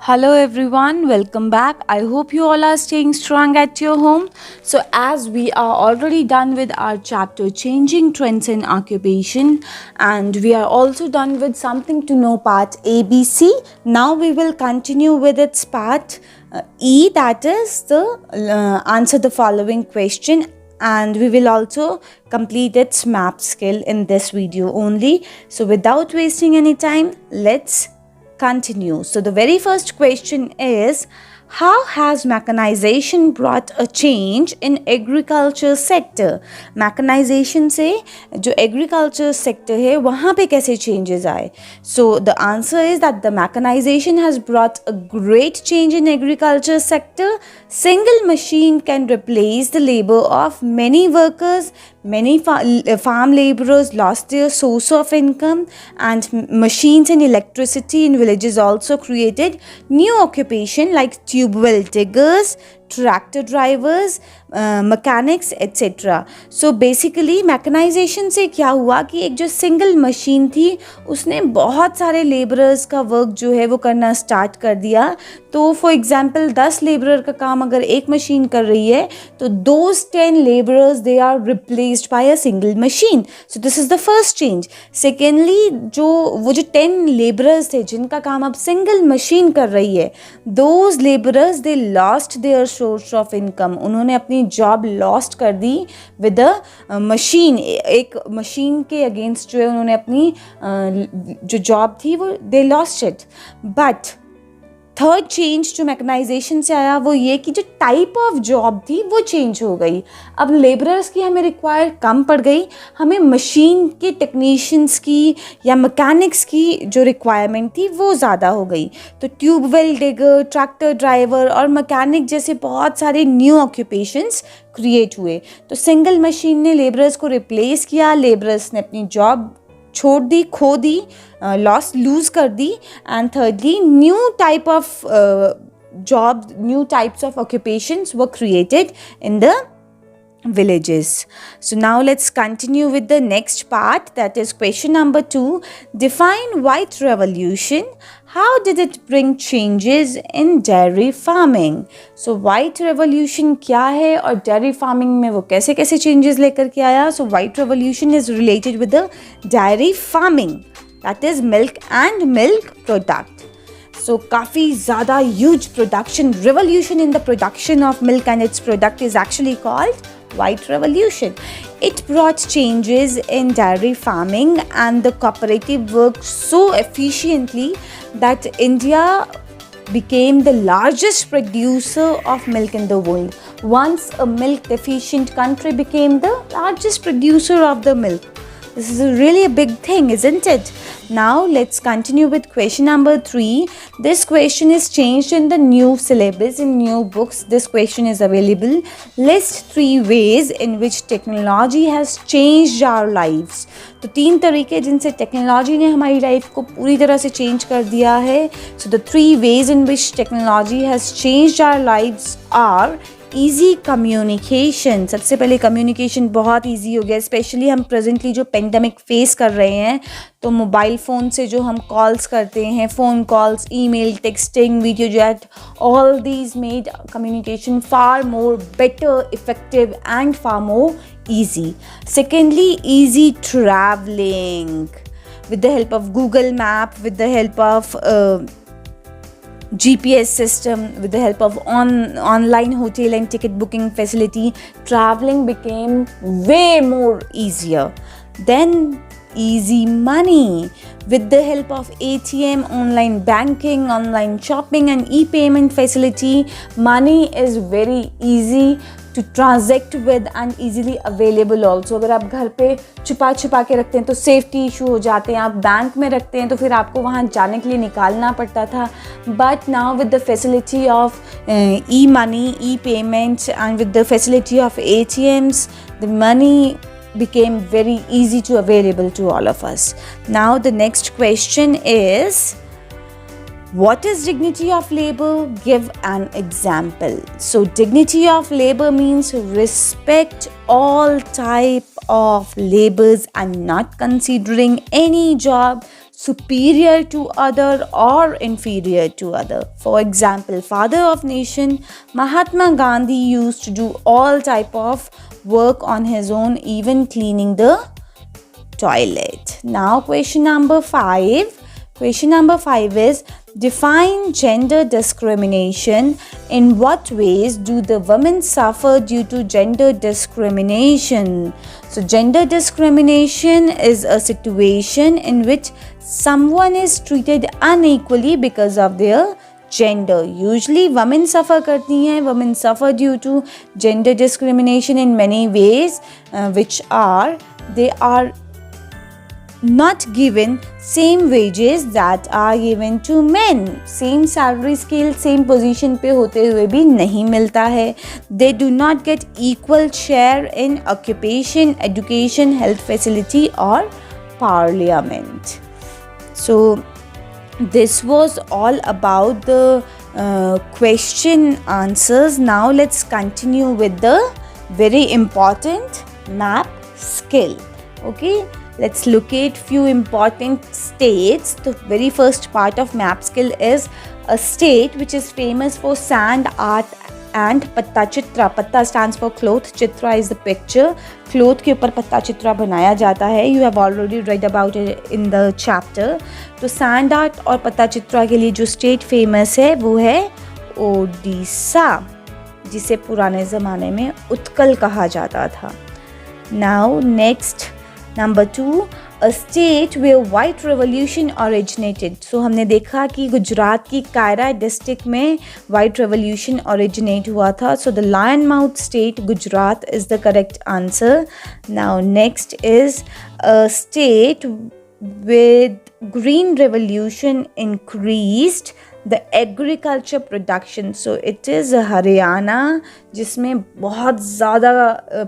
Hello everyone, welcome back. I hope you all are staying strong at your home. So, as we are already done with our chapter Changing Trends in Occupation, and we are also done with Something to Know part ABC, now we will continue with its part E, that is the answer the following question, and we will also complete its map skill in this video only. So, without wasting any time, let's continue. So the very first question is, how has mechanization brought a change in agriculture sector? Mechanization से जो agriculture sector है वहाँ पे कैसे changes आए? So the answer is that the mechanization has brought a great change in agriculture sector. Single machine can replace the labor of many workers. Many farm laborers lost their source of income, and machines and electricity in villages also created new occupation like tube well diggers, tractor drivers, mechanics, etc. So basically mechanization से क्या हुआ कि एक जो single machine थी उसने बहुत सारे लेबरर्स का वर्क जो है वो करना स्टार्ट कर दिया. तो फॉर एग्जांपल 10 लेबरर का काम अगर एक मशीन कर रही है तो those 10 labourers they are replaced by a single machine. So this is the first change. Secondly वो जो 10 लेबरर्स थे जिनका काम अब सिंगल मशीन कर रही है, those labourers they lost their source of income. उन्होंने अपनी जॉब लॉस्ट कर दी विद अ मशीन. एक मशीन के अगेंस्ट जो है उन्होंने अपनी जो जॉब थी वो they lost it. But third change जो मैकेनाइजेशन से आया वो ये कि जो टाइप ऑफ जॉब थी वो चेंज हो गई. अब लेबरर्स की हमें रिक्वायर कम पड़ गई, हमें मशीन के टेक्नीशियंस की या मैकेनिक्स की जो रिक्वायरमेंट थी वो ज़्यादा हो गई. तो ट्यूबवेल डिगर, ट्रैक्टर ड्राइवर और मैकेनिक जैसे बहुत सारे न्यू ऑक्यूपेशंस क्रिएट हुए. तो सिंगल मशीन ने लेबरर्स को रिप्लेस किया, लेबरर्स ने अपनी जॉब छोड़ दी, खो दी, लूज कर दी. And thirdly new type of job, new types of occupations were created in the villages. So now let's continue with the next part, that is question number 2. Define white revolution. How did it bring changes in dairy farming? So white revolution क्या है और dairy farming में वो कैसे कैसे changes लेकर के आया? So white revolution is related with the dairy farming, that is milk and milk product. So काफ़ी ज़्यादा huge production revolution in the production of milk and its product is actually called white revolution. It brought changes in dairy farming, and the cooperative worked so efficiently that India became the largest producer of milk in the world. Once a milk deficient country became the largest producer of the milk. This is really a big thing, isn't it? Now let's continue with question number 3. This question is changed in the new syllabus, in new books. This question is available. List 3 ways in which technology has changed our lives. तो 3 तरीके जिनसे technology ने हमारी life को पूरी तरह से change कर दिया है. So the 3 ways in which technology has changed our lives are easy communication. सबसे पहले कम्युनिकेशन बहुत ईजी हो गया, स्पेशली हम प्रेजेंटली जो पेंडेमिक फेस कर रहे हैं. तो मोबाइल फ़ोन से जो हम कॉल्स करते हैं, phone calls, email, texting, video chat, all these made communication far more better, effective and far more easy. Secondly, easy traveling with the help of Google Map, with the help of GPS system, with the help of online hotel and ticket booking facility, traveling became way more easier. Then easy money. With the help of ATM, online banking, online shopping and e-payment facility, money is very easy to transact with and easily available also. अगर आप घर पे छुपा के रखते हैं तो safety issue हो जाते हैं. आप बैंक में रखते हैं तो फिर आपको वहाँ जाने के लिए निकालना पड़ता था. But now with the facility of E money, E payments and with the facility of ATMs, the money became very easy to available to all of us. Now the next question is, what is dignity of labor? Give an example. So dignity of labor means respect all type of labors and not considering any job superior to other or inferior to other. For example, father of nation Mahatma Gandhi used to do all type of work on his own, even cleaning the toilet. Now question number 5. Question number 5 is, define gender discrimination. In what ways do the women suffer due to gender discrimination? So gender discrimination is a situation in which someone is treated unequally because of their gender. Usually women suffer करती हैं. Women suffer due to gender discrimination in many ways, which are, they are not given same wages that are given to men. Same salary scale, same position पे होते हुए भी नहीं मिलता है. They do not get equal share in occupation, education, health facility or parliament. So this was all about the question answers. Now let's continue with the very important map skill. Okay, let's look at few important states. The very first part of map skill is a state which is famous for sand art and patta chitra. Patta stands for cloth, chitra is the picture. Cloth के ऊपर पत्ता चित्रा बनाया जाता है. You have already read about it in the chapter. तो sand art और पत्ता चित्रा के लिए जो स्टेट फेमस है वो है ओडिशा, जिसे पुराने ज़माने में उत्कल कहा जाता था. Now next, number 2, a state where white revolution originated. So हमने देखा कि गुजरात की कायरा डिस्ट्रिक्ट में white revolution originate हुआ था. So the Lion-Mouth state, Gujarat, is the correct answer. Now next is a state with green revolution increased the agriculture production. So it is Haryana, जिसमें बहुत ज़्यादा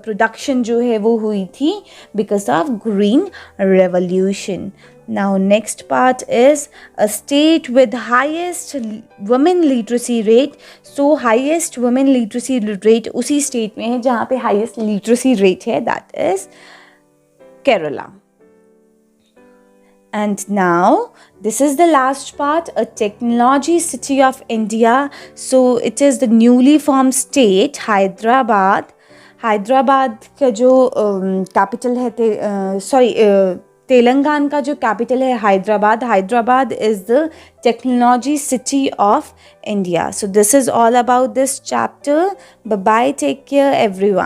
प्रोडक्शन जो है वो हुई थी because of green revolution. Now next part is a state with highest women literacy rate. So highest women literacy rate उसी state में है जहाँ पे highest literacy rate है, that is Kerala. And now this is the last part, a technology city of India. So it is the newly formed state Hyderabad. Hyderabad का जो capital है तेलंगाना का जो capital है Hyderabad. Hyderabad is the technology city of India. So this is all about this chapter. Bye bye, take care everyone.